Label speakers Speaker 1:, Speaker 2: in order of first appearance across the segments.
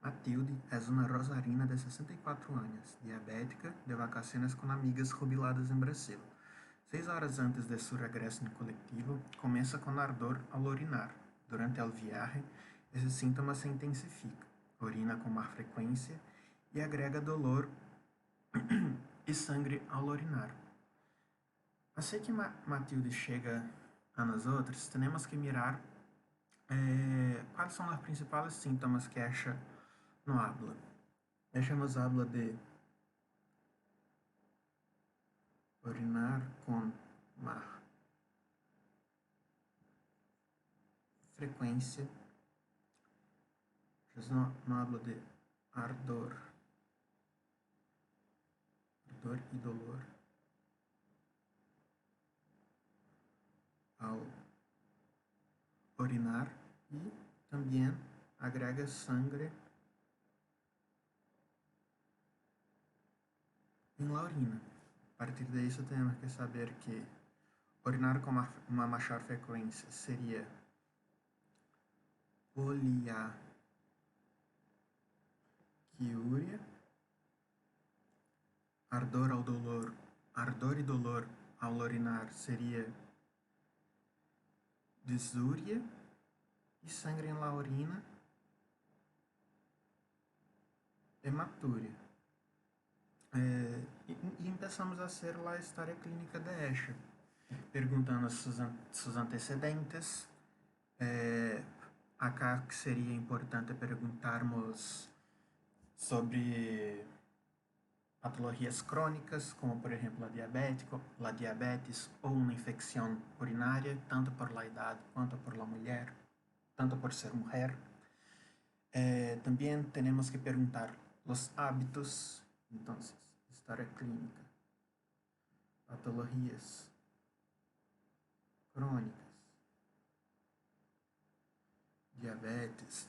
Speaker 1: Matilde es una rosarina de 64 años, diabética, de vacaciones con amigas jubiladas en Brasil. 6 horas antes de su regreso en colectivo, comienza con ardor al orinar. Durante el viaje, esse síntoma se intensifica. Orina com mais frequência e agrega dolor e sangue ao orinar. Assim que Matilde chega a nós outros, temos que mirar quais são os principais sintomas que ella no habla. Ella nos habla de orinar com mais frequência. Ella no habla de ardor e dolor ao orinar e também agrega sangue em la orina. A partir disso, temos que saber que orinar com uma maior frequência seria poliaquiúria, ardor e dolor ao orinar seria disúria e sangue em la orina, hematúria. E começamos a ser a história clínica de Escher, perguntando seus antecedentes. Acá que seria importante perguntarmos sobre patologias crônicas, como por exemplo a diabetes ou uma infecção urinária, tanto por la idade quanto por la mulher, tanto por ser mulher. Também temos que perguntar os hábitos, então, história clínica, patologias crônicas, diabetes,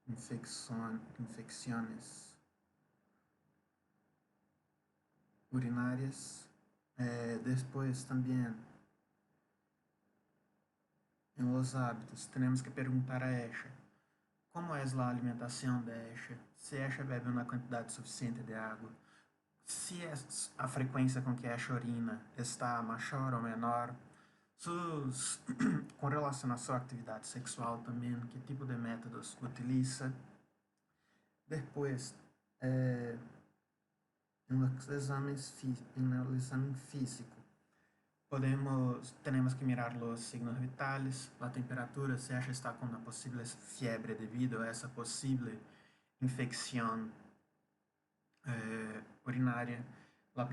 Speaker 1: infecções urinárias. Depois também em los hábitos temos que perguntar a ella como é a alimentação de ella, se ella bebe uma quantidade suficiente de água, se a frequência com que ella orina está maior ou menor, com relação à sua atividade sexual também, que tipo de métodos utiliza. Depois, no exame físico, temos que mirar os signos vitales, a temperatura, se ella está com uma possível fiebre devido a essa possível infecção urinária, a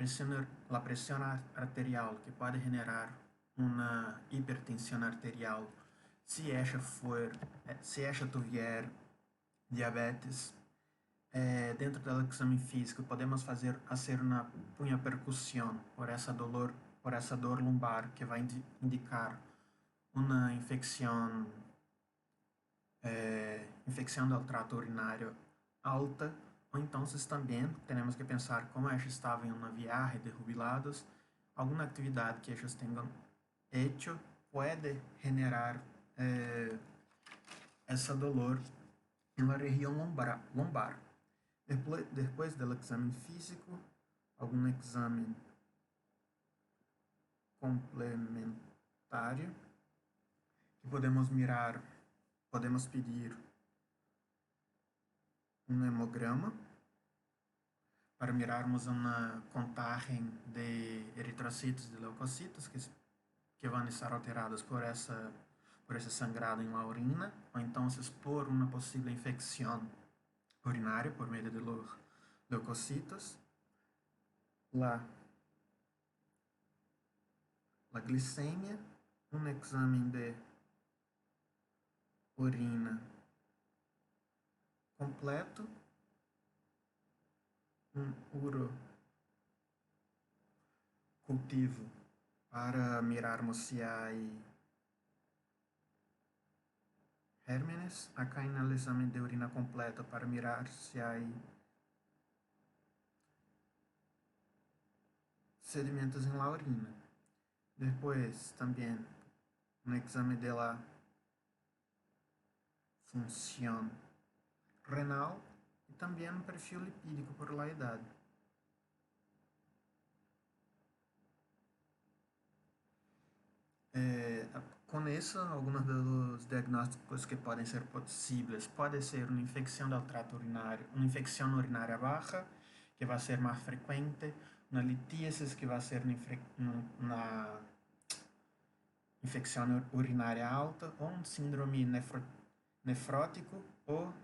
Speaker 1: pressão arterial, que pode generar uma hipertensão arterial se ella tiver diabetes. Dentro do exame físico, podemos fazer uma percussão por essa dor lombar, que vai indicar uma infecção do trato urinário alta. Ou então também temos que pensar como ella estava em uma viagem de jubilados, alguma atividade que eles tenham hecho pode generar essa dolor na região lombar. Depois do exame físico, algum exame complementar que podemos pedir um hemograma para mirarmos uma contagem de eritrocitos e leucocitos que vão estar alterados por esse sangrado em la urina, ou então por uma possível infecção urinária por meio de leucocitos. La glicemia, um exame de urina completo, um urocultivo para mirarmos se há gérmenes. Acá em el exame de urina completo para mirar se há sedimentos em la urina. Depois também um exame de la función renal e também um perfil lipídico por la idade. Com isso, alguns dos diagnósticos que podem ser possíveis pode ser uma infecção do trato urinário, uma infecção urinária baixa, que vai ser mais frequente, uma litíase, que vai ser uma infecção urinária alta, ou um síndrome nefrótico ou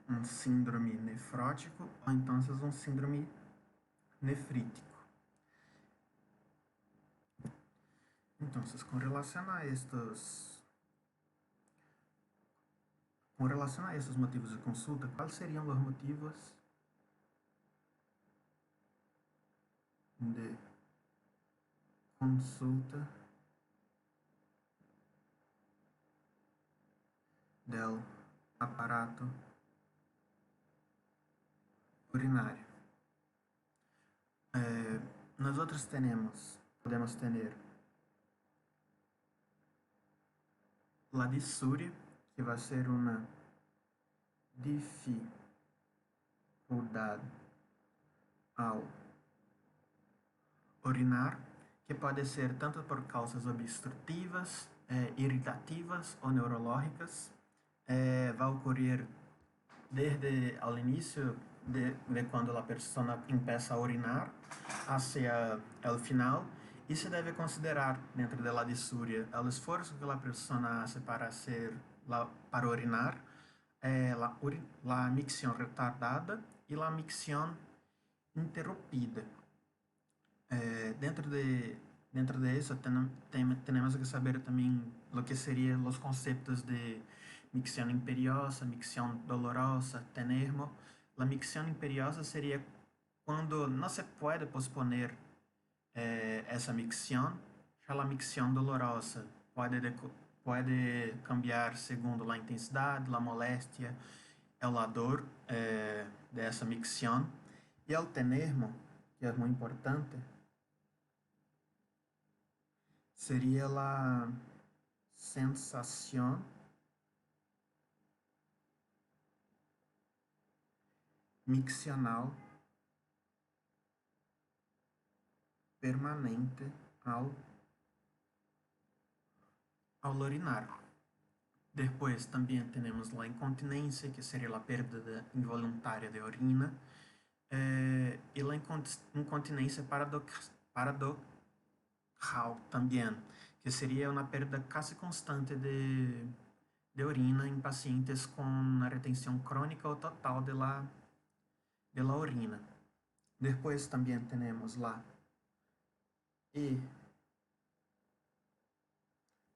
Speaker 1: um síndrome nefrótico ou então um síndrome nefrítico. Então, com relação a estes motivos de consulta, quais seriam os motivos de consulta do aparato urinário? Nós outros podemos ter la dissúria, que vai ser uma dificuldade ao urinar, que pode ser tanto por causas obstrutivas, irritativas ou neurológicas. Vai ocorrer desde o início de quando a pessoa começa a urinar hacia o final, e se deve considerar dentro da dissúria o esforço que a pessoa hace para urinar, a micção retardada e a micção interrompida. Dentro de isso, temos que saber também o que seriam os conceitos de micção imperiosa, micção dolorosa, tenermo. A micção imperiosa seria quando não se pode posponer essa micção. Já a micção dolorosa pode cambiar segundo a intensidade, a moléstia, a dor dessa micção. E o tenermo, que é muito importante, seria a sensação miccional permanente ao urinar. Depois também temos a incontinência, que seria a perda involuntária de urina, e a incontinência paradoxal também, que seria uma perda quase constante de urina em pacientes com retenção crônica ou total de la urina. Depois também temos lá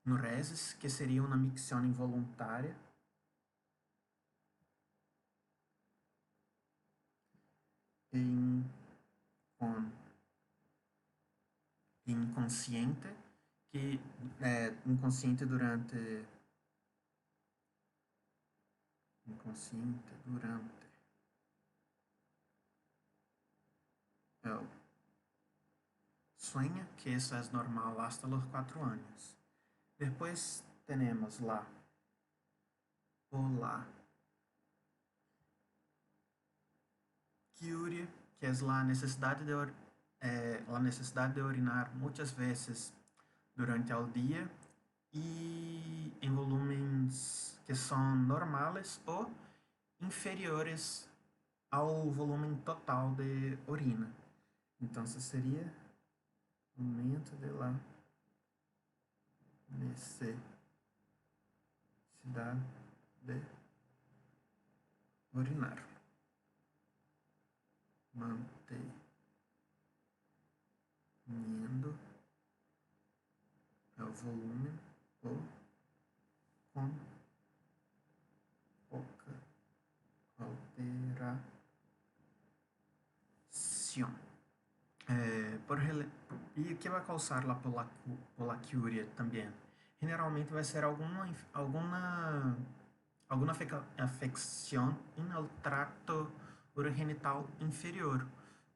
Speaker 1: enuresis, que seria uma micção involuntária, inconsciente, que é inconsciente durante el sueño, que isso é normal hasta los 4 anos. Depois temos lá quiúria, que é a necessidade de urinar muitas vezes durante o dia e em volumes que são normais ou inferiores ao volume total de urina. Então, seria aumento de la necessidade de urinar. Mantendo o volume ou com pouca alteração. E o que vai causar a poliquíuria também? Generalmente vai ser alguma afecção no tracto urogenital inferior,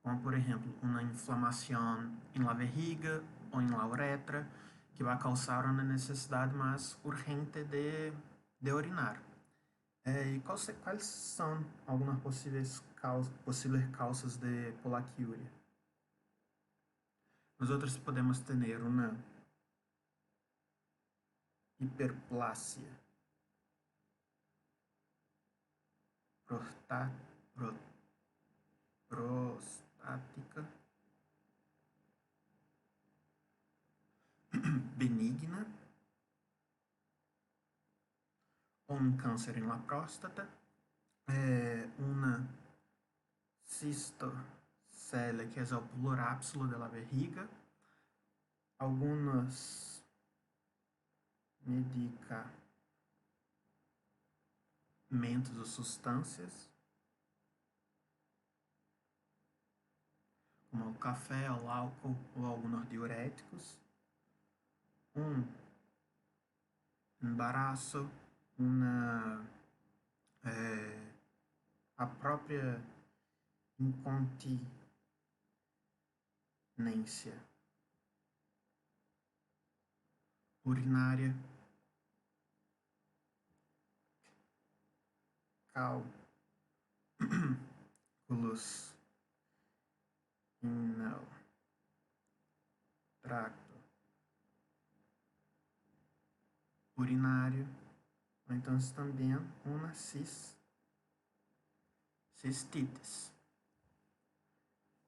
Speaker 1: como por exemplo uma inflamação na barriga ou em la uretra, que vai causar uma necessidade mais urgente de urinar. E quais são algumas possíveis causas de polaquiúria? Nós podemos ter uma hiperplasia prostática benigna, ou um câncer em la próstata, uma cistocele, que é o plurápsilo da barriga, alguns medicamentos ou substâncias, como o café, o álcool ou alguns diuréticos, um embaraço, a própria incontinência urinária, cálculos no tracto urinário, ou então também uma cistites.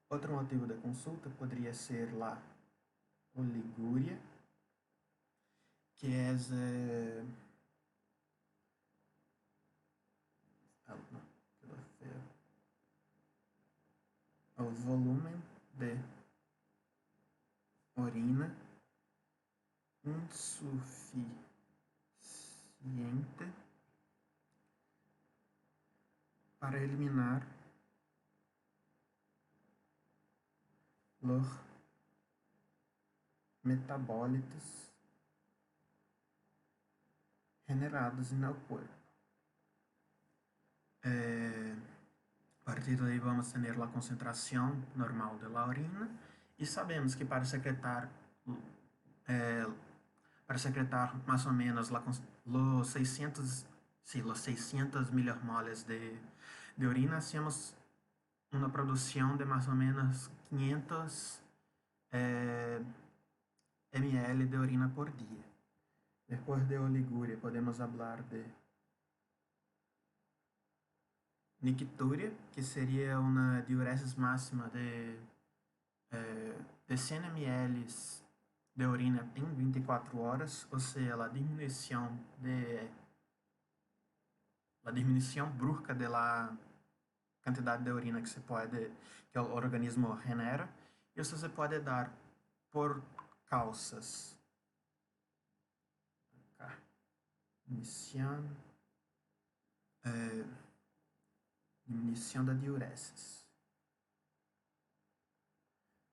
Speaker 1: Outro motivo da consulta poderia ser a oligúria, que é o volume de urina insuficiente para eliminar os metabólitos generados no corpo. A partir daí vamos ter a concentração normal da urina e sabemos que para secretar mais ou menos os 600 milimoles de urina, hacemos uma produção de mais ou menos 500 ml de urina por dia. Depois de oligúria, podemos falar de nictúria, que seria uma diuresis máxima de 100 ml de urina em 24 horas, ou seja, a diminuição brusca da quantidade de urina que o organismo genera. Isso se pode dar por causas diminuição da diuresis.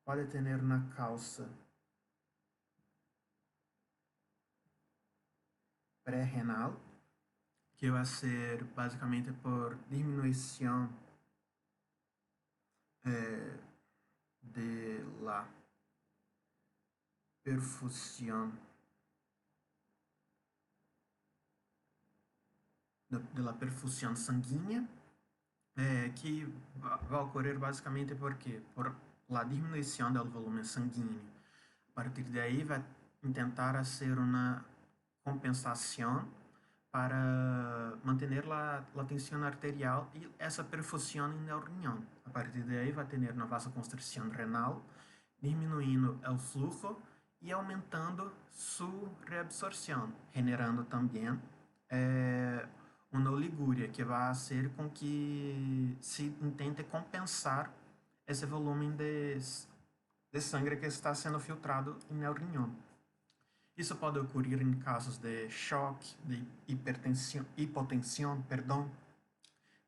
Speaker 1: Pode ter na causa pré-renal, que vai ser basicamente por diminuição de la perfusão sanguínea, que vai ocorrer basicamente por la diminuição do volume sanguíneo. A partir daí vai tentar fazer uma compensação para manter a tensão arterial e essa perfusão no riñón. A partir daí vai ter uma vasoconstrição renal, diminuindo o fluxo e aumentando sua reabsorção, generando também uma oligúria, que vai fazer com que se tente compensar esse volume de sangue que está sendo filtrado no riñón. Isso pode ocorrer em casos de choque, de hipotensão,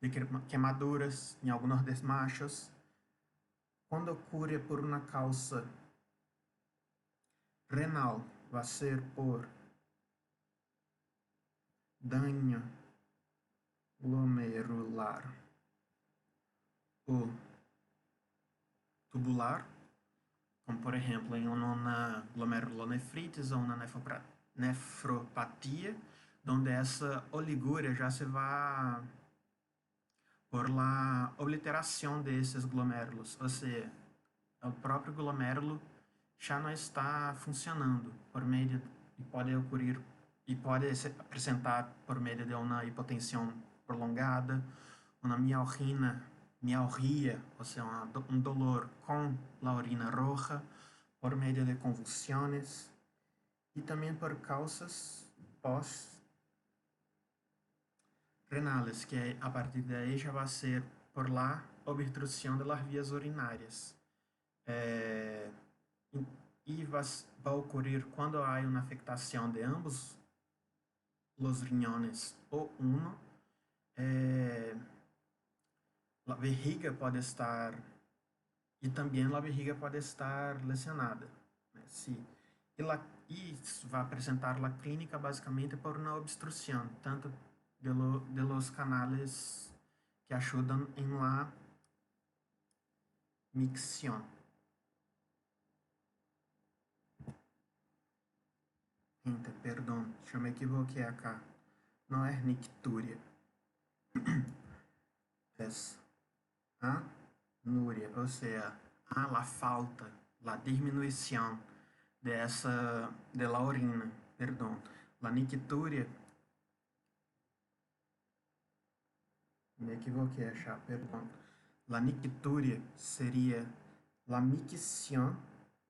Speaker 1: de queimaduras, em alguns desmachos. Quando ocorre por uma causa renal, vai ser por dano glomerular ou tubular, como por exemplo em uma glomerulonefrites ou uma nefropatia, donde essa oliguria já se vai por la obliteração desses glomérulos, ou seja, o próprio glomérulo já não está funcionando por meio de, e pode ocorrer e pode se apresentar por meio de uma hipotensão prolongada, uma mialgia, ou seja, um dolor com a urina roja, por meio de convulsões e também por causas pós-renales, que a partir daí já vai ser por la obstrução das vias urinárias. E vai ocorrer quando há uma afectação de ambos os riñones ou uno, a vejiga pode estar e também a vejiga pode estar lesionada, né? E vai apresentar a clínica basicamente por uma obstrução, tanto de los canales que ajudam em la micción. Gente, perdão, eu me equivoquei acá. Não é nictúria. É anúria, ou seja, a falta, a diminuição de la orina, perdão. La nictúria, me equivoquei, achar, perdão. La nictúria seria la micción,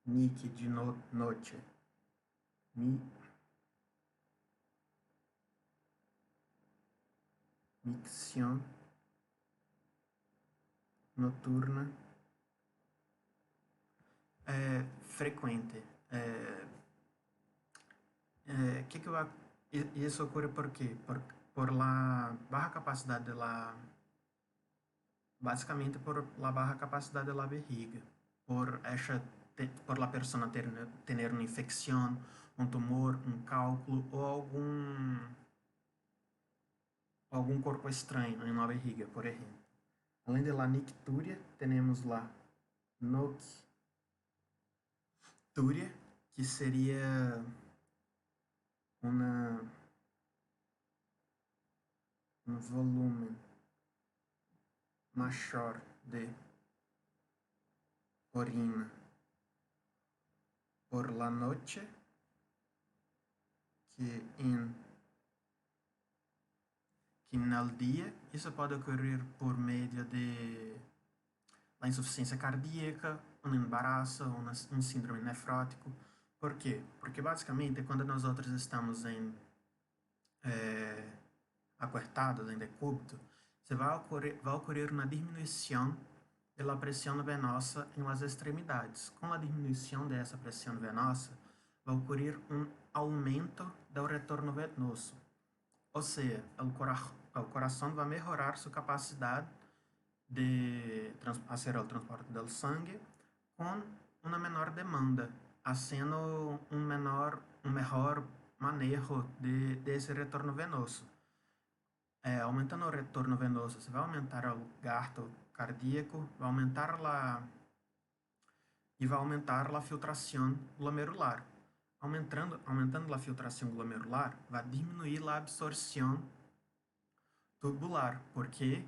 Speaker 1: nic de noche, micción noturna frequente. Que vai, isso ocorre por quê? Por la baja capacidade de la, basicamente por la baja capacidade de la vejiga, por la persona ter uma infecção, um tumor, um cálculo ou algum corpo estranho em la vejiga, por exemplo. Além de la nictúria, temos la noctúria, que seria um volume maior de orina por la noche que no dia. Isso pode ocorrer por meio de a insuficiência cardíaca, um embaraço, um síndrome nefrótico. Por quê? Porque basicamente quando nós outros estamos em apertados, em decúbito, vai ocorrer uma diminuição da pressão venosa em las extremidades. Com a diminuição dessa pressão venosa, vai ocorrer um aumento do retorno venoso. Ou seja, o coração vai melhorar sua capacidade de fazer o transporte do sangue com uma menor demanda, fazendo um melhor manejo desse retorno venoso. Aumentando o retorno venoso, você vai aumentar o gasto cardíaco, vai aumentar a filtração glomerular. Aumentando a filtração glomerular, vai diminuir a absorção tubular. Por quê?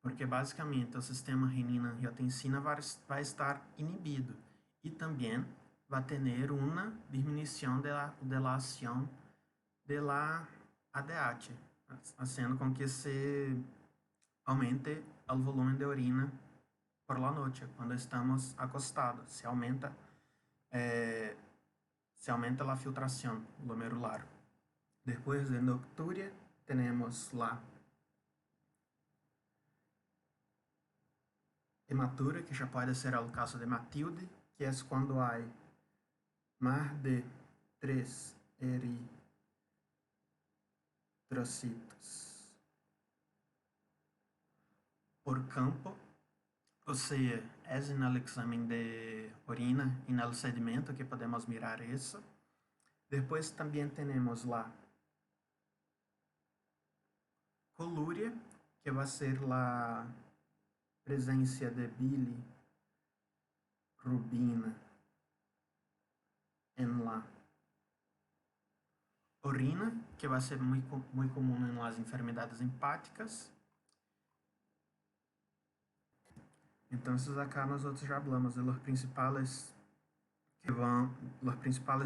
Speaker 1: Porque basicamente o sistema renina-angiotensina vai estar inibido e também vai ter uma diminuição da ação da ADH, fazendo com que se aumente o volume de urina por la noche, quando estamos acostados. Se aumenta a filtração glomerular. Depois de noctúria, temos la hematura, que já pode ser o caso de Matilde, que é quando há mais de 3 eritrocitos por campo, ou seja, é no exame de urina e no sedimento que podemos mirar isso. Depois também temos lá colúria, que vai ser a presença de bilirrubina en la orina, que va a ser muy común en las enfermedades hepáticas. Entonces acá nosotros ya hablamos de los principales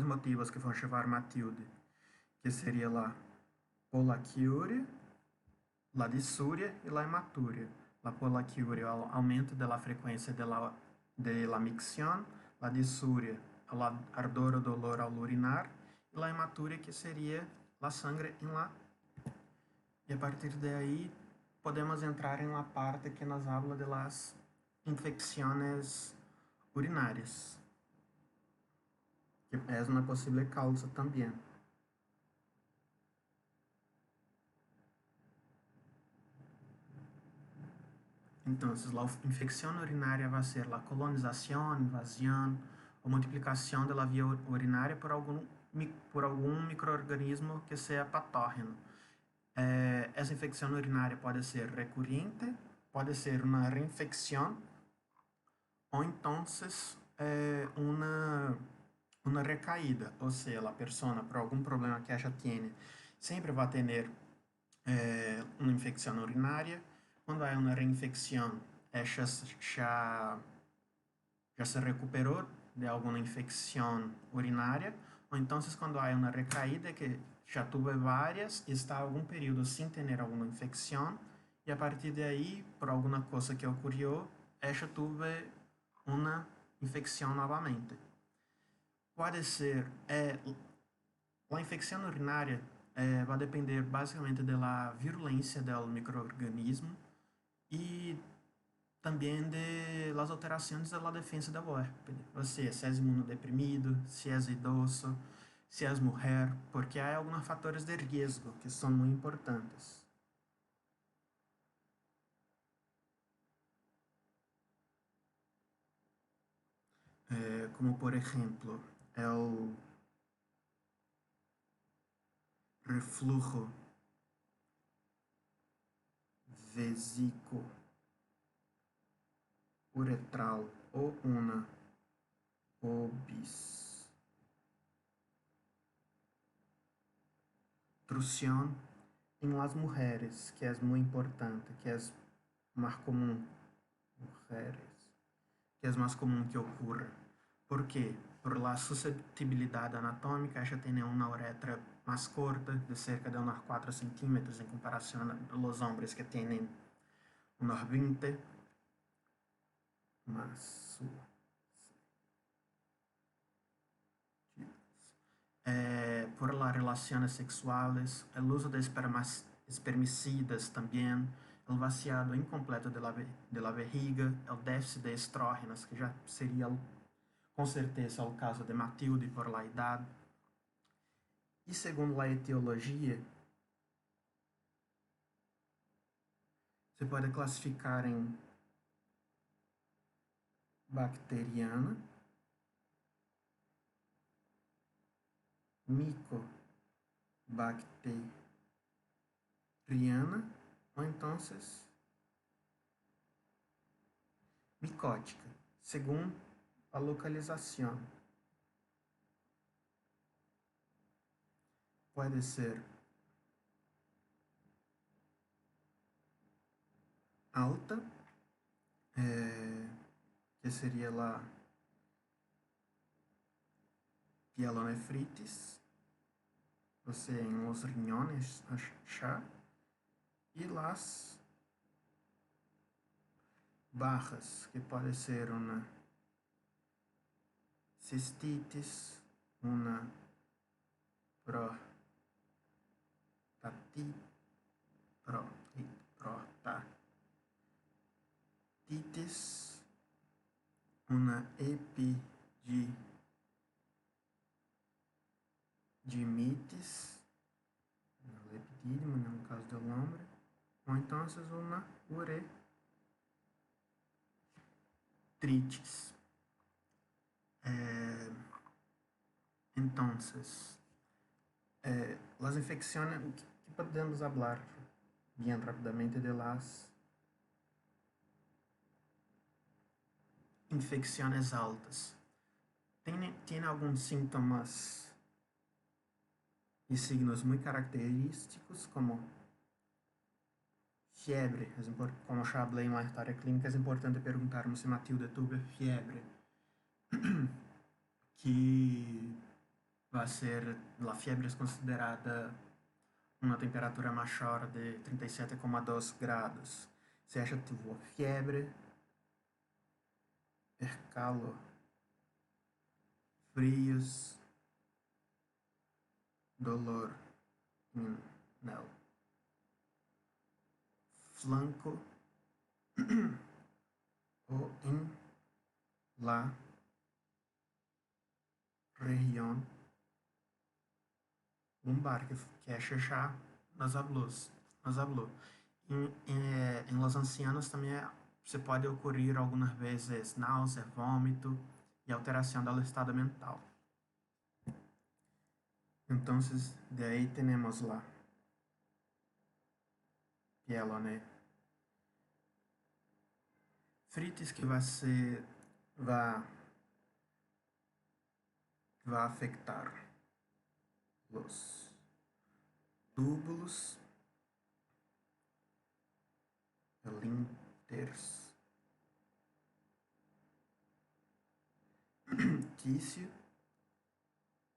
Speaker 1: motivos que vão llevar Matilde, que seria la polaquiúria, la disúria e la hematúria. La polaquiúria é o aumento da frequência de la micción, la disúria, o ardor ou dolor ao urinar, e la hematúria, que seria la sangre em la. E a partir de aí podemos entrar em la parte que nos habla de las infecciones urinarias, que é uma possível causa também. Entonces, la infección urinaria va a ser la colonización, invasión o multiplicación de la vía urinaria por algún microorganismo que sea patógeno. Essa infecção urinária pode ser recorrente, pode ser uma reinfecção, ou então uma recaída, ou seja, a pessoa, por algum problema que ela tenha, sempre vai ter uma infecção urinária. Quando há uma reinfecção, já se recuperou de alguma infecção urinária, ou então quando há uma recaída, que já teve várias e está algum período sem ter alguma infecção, e a partir daí, por alguma coisa que ocorreu, já teve uma infecção novamente. Pode ser, a infecção urinária vai depender basicamente da virulência do microorganismo e também das alterações da defesa da huéspede. Se é imunodeprimido, se é idoso, se é mulher, porque há alguns fatores de risco que são muito importantes. Como, por exemplo, o refluxo vesículo-uretral ou uma obstrução em las mulheres, que é muito importante, que é mais comum, que é mais comum que ocorra. ¿Por quê? Por la susceptibilidade anatômica, ella tem uma uretra mais corta, de cerca de uns 4 centímetros, em comparação a los hombres que têm uns 20. Por las relaciones sexuales, el uso de espermicidas também, o vaciado incompleto de la vejiga, o déficit de estrógenos, que já seria com certeza o caso de Matilde por la idade. E segundo a etiologia, se pode classificar em bacteriana, micobacteriana ou então micótica, segundo a localização. Pode ser alta, que seria lá pielonefritis, você em los riñones, achar, e las barras, que pode ser uma cistitis, uma prostatitis, uma epididimitis, lepidídimo, no caso do homem, ou então uma uretritis. Então, as infecções, que podemos falar bem rapidamente de las infecções altas. Tem alguns sintomas e signos muito característicos, como fiebre. Como já falei em uma história clínica, é importante perguntarmos se Matilde tuvo fiebre, que vai ser, a fiebre é considerada uma temperatura maior de 37,2 graus. Se ella tuvo fiebre, escalo, frios, dolor no flanco ou em la região lumbar, que é já nos hablou. Em los ancianos também se pode ocorrer algumas vezes náusea, vômito e alteração do estado mental. Então, de aí temos lá pielonefritis, que vai afetar os túbulos interstício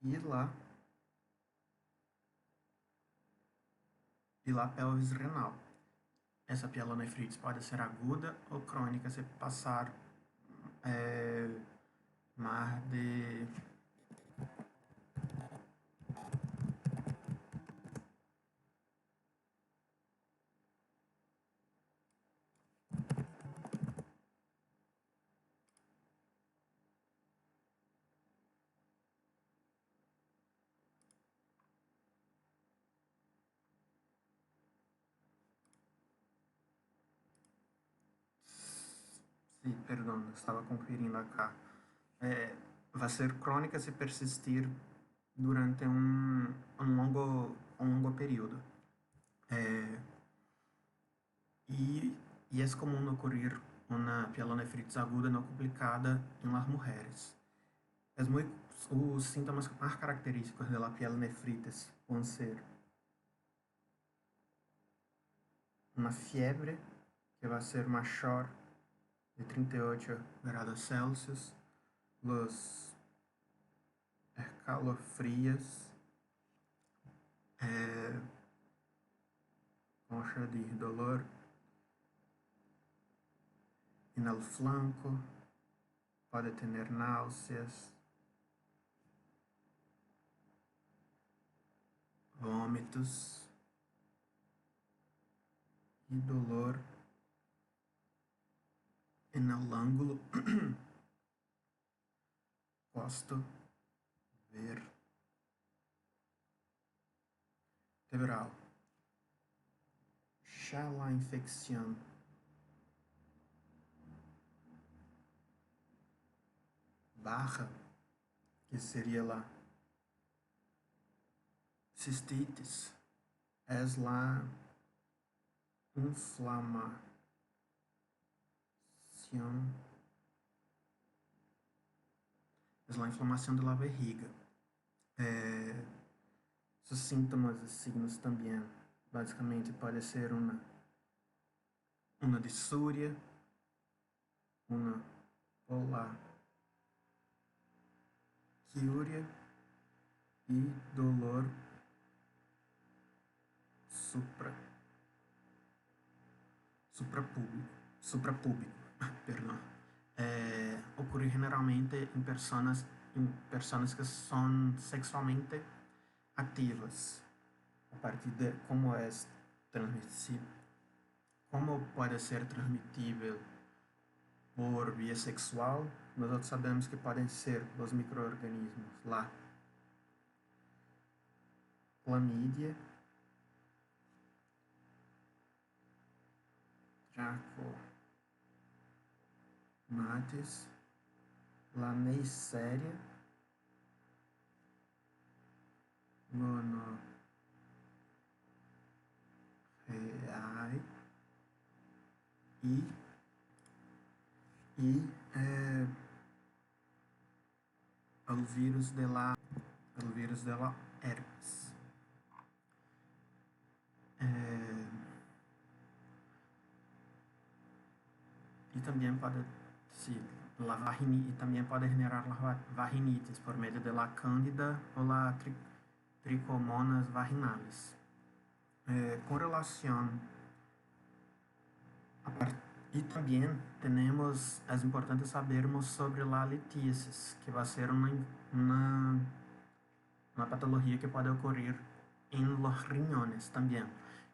Speaker 1: e lá pelvis renal. Essa pielonefrite pode ser aguda ou crônica se passar mais de perdão, estava conferindo acá. Vai ser crônica se persistir durante um longo período. E é comum ocorrer uma pielonefritis aguda não complicada em las mulheres. Os sintomas mais característicos da pielonefritis vão ser uma fiebre, que vai ser maior de 38 graus Celsius, los escalofrios, mancha de dolor en el flanco, pode ter náuseas, vômitos e dolor en el ângulo posto vertebral. Já a infecção barra, que seria lá cistitis, é lá inflamação, da barriga. Os sintomas e signos também, basicamente, pode ser uma dissúria, uma polaquiúria e dolor suprapúbico, perdão. Ocorre generalmente em pessoas que são sexualmente ativas. A partir de como pode ser transmitível por via sexual, nós sabemos que podem ser os micro-organismos lá, clamídia, trachomatis, Neisseria, gonorreae e pelo vírus de la herpes. E também pode generar la vaginitis por meio de la cándida ou la tricomonas vaginales. Com relação e também temos, é importante sabermos sobre a litíasis, que vai ser uma patologia que pode ocorrer em los riñones também,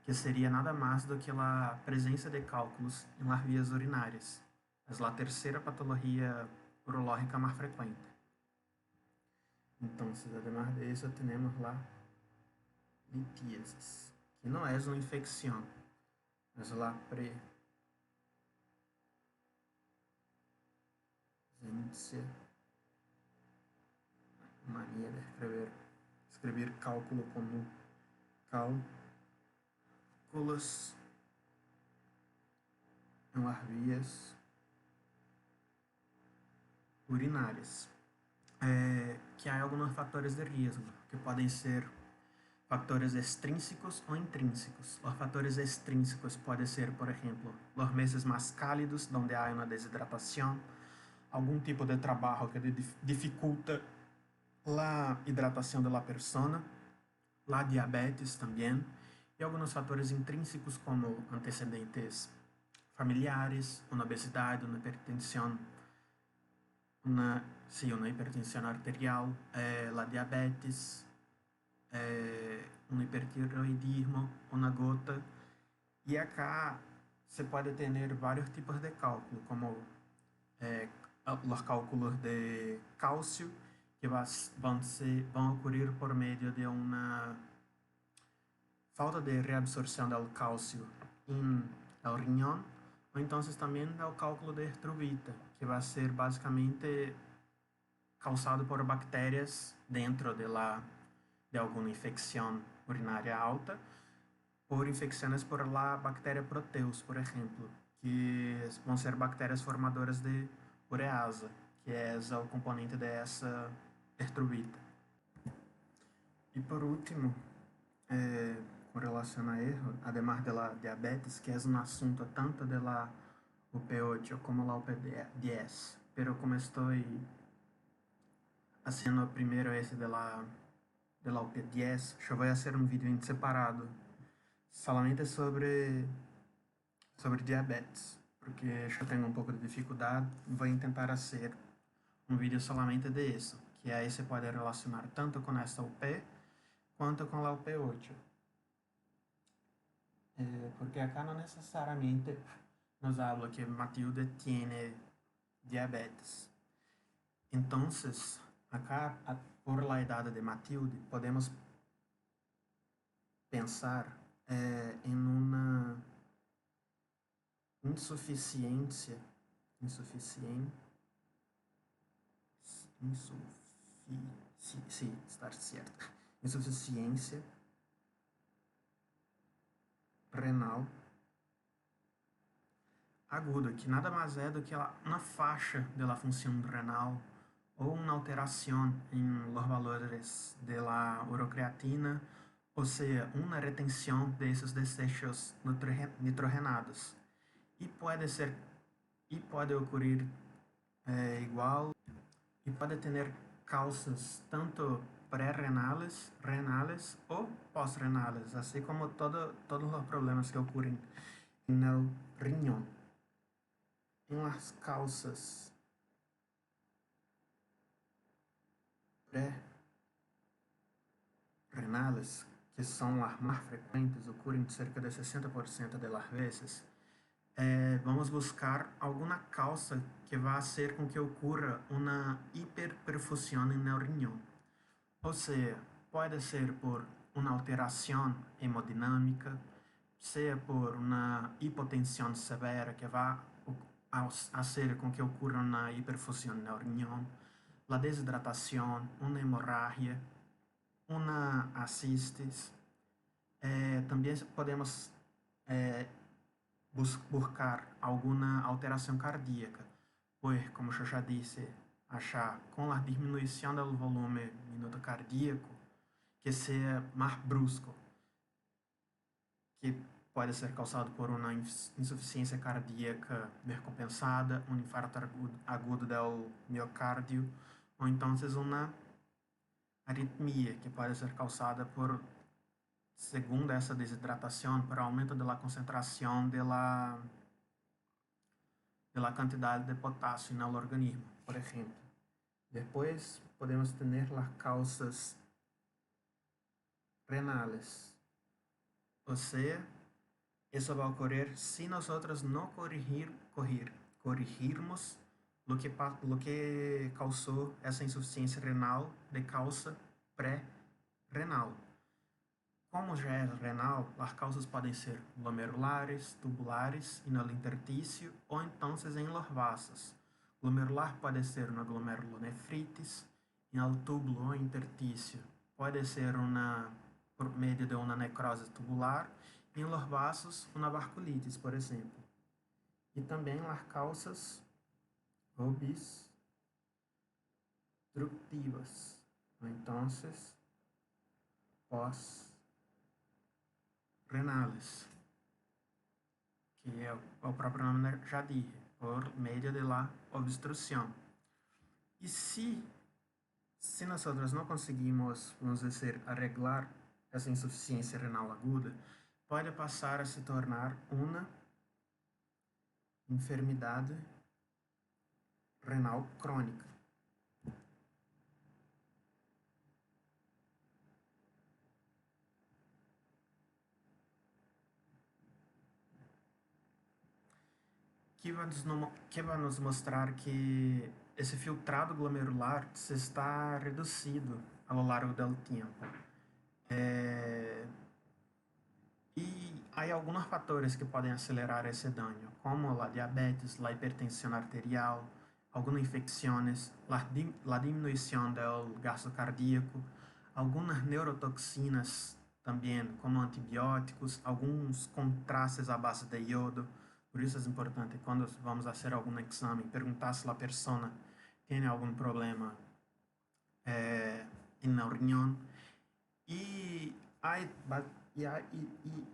Speaker 1: que seria nada mais do que a presença de cálculos em las vias urinárias. É a terceira patologia urológica mais frequente. Então, además de isso, temos lá litíasis, que não é uma infecção, mas lá presença, mania de escrever cálculo como cálculos em las vias urinárias. Que há alguns fatores de risco, que podem ser fatores extrínsecos ou intrínsecos. Os fatores extrínsecos podem ser, por exemplo, os meses mais cálidos, onde há uma desidratação, algum tipo de trabalho que dificulta a hidratação da persona, a diabetes também, e alguns fatores intrínsecos como antecedentes familiares, uma obesidade, uma hipertensão, uma hipertensão arterial, a diabetes, um hipertiroidismo, uma gota. E acá você pode ter vários tipos de cálculo, como os cálculos de cálcio, que vão ocorrer por meio de uma falta de reabsorção do cálcio em el riñón, ou então também o cálculo de estruvita, que vai ser basicamente causado por bactérias dentro de alguma infecção urinária alta, por infecções por la bactéria Proteus, por exemplo, que vão ser bactérias formadoras de urease, que é o componente dessa estruvita. E por último, com relação a isso, además de la diabetes, que é um assunto tanto de la UP8 como la UP10, pero como estou haciendo primeiro esse de la UP10, eu vou fazer um vídeo em separado solamente sobre diabetes, porque eu tenho um pouco de dificuldade, vou tentar fazer um vídeo solamente de isso, que aí se pode relacionar tanto com essa UP quanto com a UP8. Porque acá não necessariamente nos habla que Matilde tiene diabetes. Então, acá, por la idade de Matilde, podemos pensar em uma insuficiência renal aguda, que nada mais é do que uma faixa da função renal ou uma alteração em los valores de la urocreatina, ou seja, uma retenção desses desechos nitrogenados. E pode ocorrer igual, e pode ter causas tanto pré-renales, renales ou pós-renales, assim como todos os problemas que ocorrem no riñón. Em las causas pré-renales, que são as mais frequentes, ocorrem cerca de 60% das vezes, vamos buscar alguma causa que vai fazer com que ocorra uma hiperperfusão no riñón. Ou seja, pode ser por uma alteração hemodinâmica, seja por uma hipotensão severa que vai fazer com que ocorra uma hiperfusão no riñón, a desidratação, uma hemorragia, uma ascites. Também podemos buscar alguma alteração cardíaca, pois, como eu já disse achar com a diminuição do volume minuto cardíaco que seja mais brusco, que pode ser causado por uma insuficiência cardíaca descompensada, um infarto agudo do miocárdio, ou então uma arritmia, que pode ser causada por, segundo essa desidratação, por aumento da concentração da quantidade de potássio no organismo, por exemplo. Depois podemos ter as causas renales, ou seja, isso vai ocorrer se nós não corrigirmos o que causou essa insuficiência renal de causa pré-renal. Como já é renal, as causas podem ser glomerulares, tubulares, e no interstício, ou então em los vasos. Glomerular pode ser uma glomerulonefritis, e no túbulo ou interstício pode ser por meio de uma necrose tubular, e em los vasos uma vasculitis, por exemplo. E também as causas obstrutivas, então, pós-renales, que é o próprio nome já diz, por meio de la obstrução. E se nós não conseguimos, vamos dizer, arreglar essa insuficiência renal aguda, pode passar a se tornar uma enfermidade renal crônica. Que vai nos mostrar que esse filtrado glomerular se está reduzido ao longo do tempo. E há alguns fatores que podem acelerar esse dano, como a diabetes, a hipertensão arterial, algumas infecções, a diminuição do gasto cardíaco, algumas neurotoxinas também, como antibióticos, alguns contrastes à base de iodo. Por isso é importante, quando vamos fazer algum exame, perguntar se a pessoa tem algum problema na riñón. E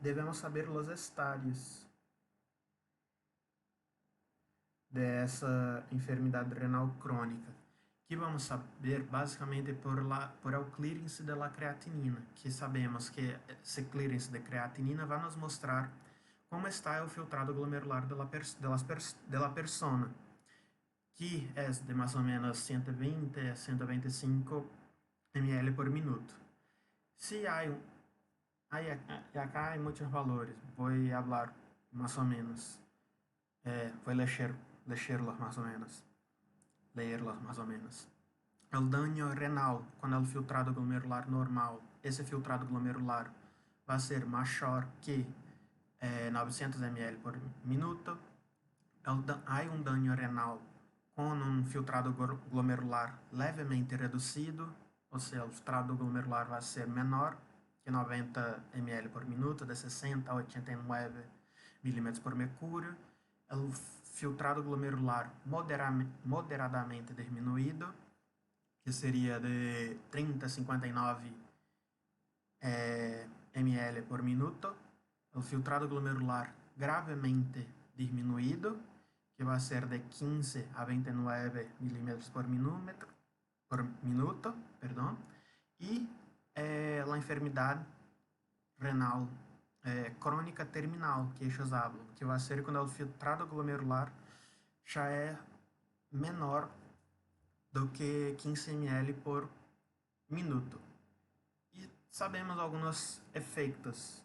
Speaker 1: devemos saber os estádios dessa enfermidade renal crônica, que vamos saber basicamente por o clearance da creatinina, que sabemos que esse clearance de creatinina vai nos mostrar como está o filtrado glomerular da pessoa, que é de mais ou menos 120 a 125 ml por minuto. Se acá há muitos valores, vou falar mais ou menos, vou leerlos mais ou menos. O dano renal com o filtrado glomerular normal, esse filtrado glomerular vai ser maior que 900 ml por minuto. Há um dano renal com um filtrado glomerular levemente reduzido, ou seja, o filtrado glomerular vai ser menor que 90 ml por minuto, de 60 a 89 milímetros por mercúrio. O filtrado glomerular moderadamente diminuído, que seria de 30 a 59 ml por minuto. O filtrado glomerular gravemente diminuído, que vai ser de 15 a 29 milímetros por minuto, e a enfermidade renal crônica terminal, que eles falam, que vai ser quando o filtrado glomerular já é menor do que 15 ml por minuto. E sabemos alguns efeitos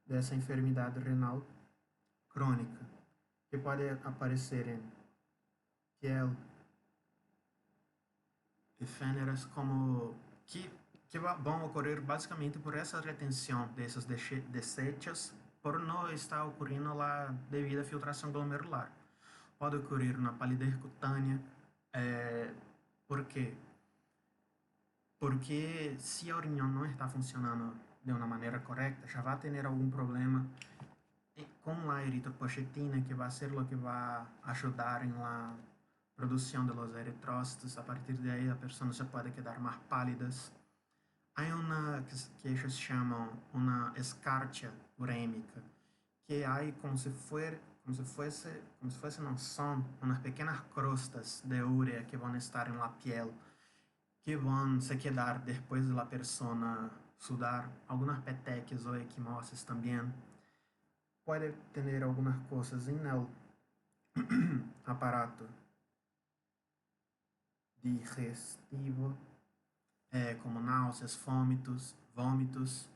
Speaker 1: dessa enfermidade renal crônica, que pode aparecer em efêmeras, como que vão ocorrer basicamente por essa retenção desses desechos, por não estar ocorrendo a devida filtração glomerular. Pode ocorrer uma palidez cutânea. Por quê? Porque se a riñón não está funcionando de uma maneira correta, já vai ter algum problema con la eritropoyetina, que va a ser lo que va a ayudar en la producción de los eritrócitos. A partir de ahí, la persona se puede quedar más pálidas. Hay una que ellos llaman una escarcha urémica, que hay como si fuese, no son unas pequeñas crostas de urea que van a estar en la piel, que van se quedar después de la persona sudar, algunas petequias o equimoses también. Puede tener algunas cosas en el aparato digestivo, como náuseas, vômitos,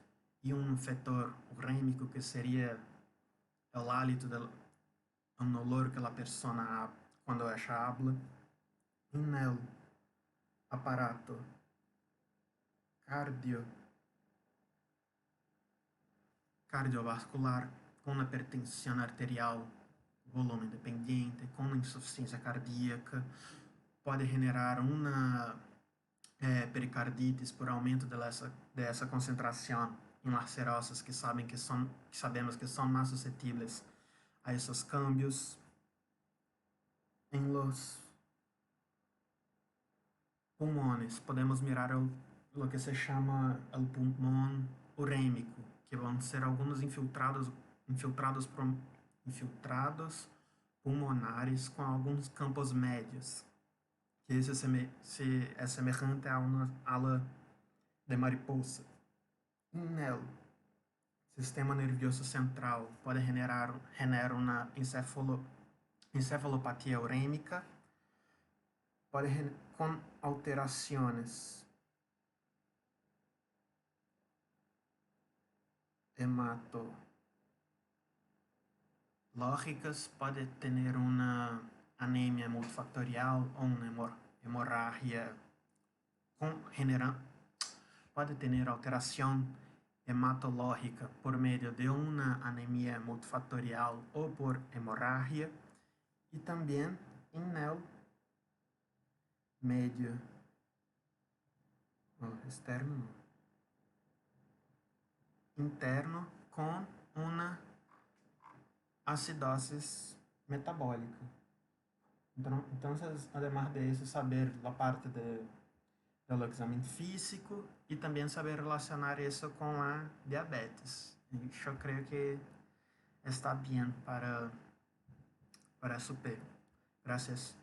Speaker 1: e um fetor urêmico, que seria o hálito, um olor que a pessoa quando ela habla. En el aparato cardiovascular, com hipertensão arterial, volume dependente, com insuficiência cardíaca, pode generar uma pericarditis por aumento dessa concentração em las serosas, que sabemos que são mais suscetíveis a esses cambios. Em los pulmones, podemos mirar o que se chama o pulmão urêmico, que vão ser alguns infiltrados pulmonares com alguns campos médios, que isso é semelhante a uma ala de mariposa. No sistema nervioso central, pode generar uma encefalopatia urêmica, com alterações hematológicas, pode ter uma anemia multifactorial ou uma hemorragia, pode ter alteração hematológica por meio de uma anemia multifactorial ou por hemorragia, e também em médio externo, interno, com uma acidose metabólica. Então, además de isso, saber a parte do exame físico e também saber relacionar isso com a diabetes. Eu creio que está bem para super. Gracias.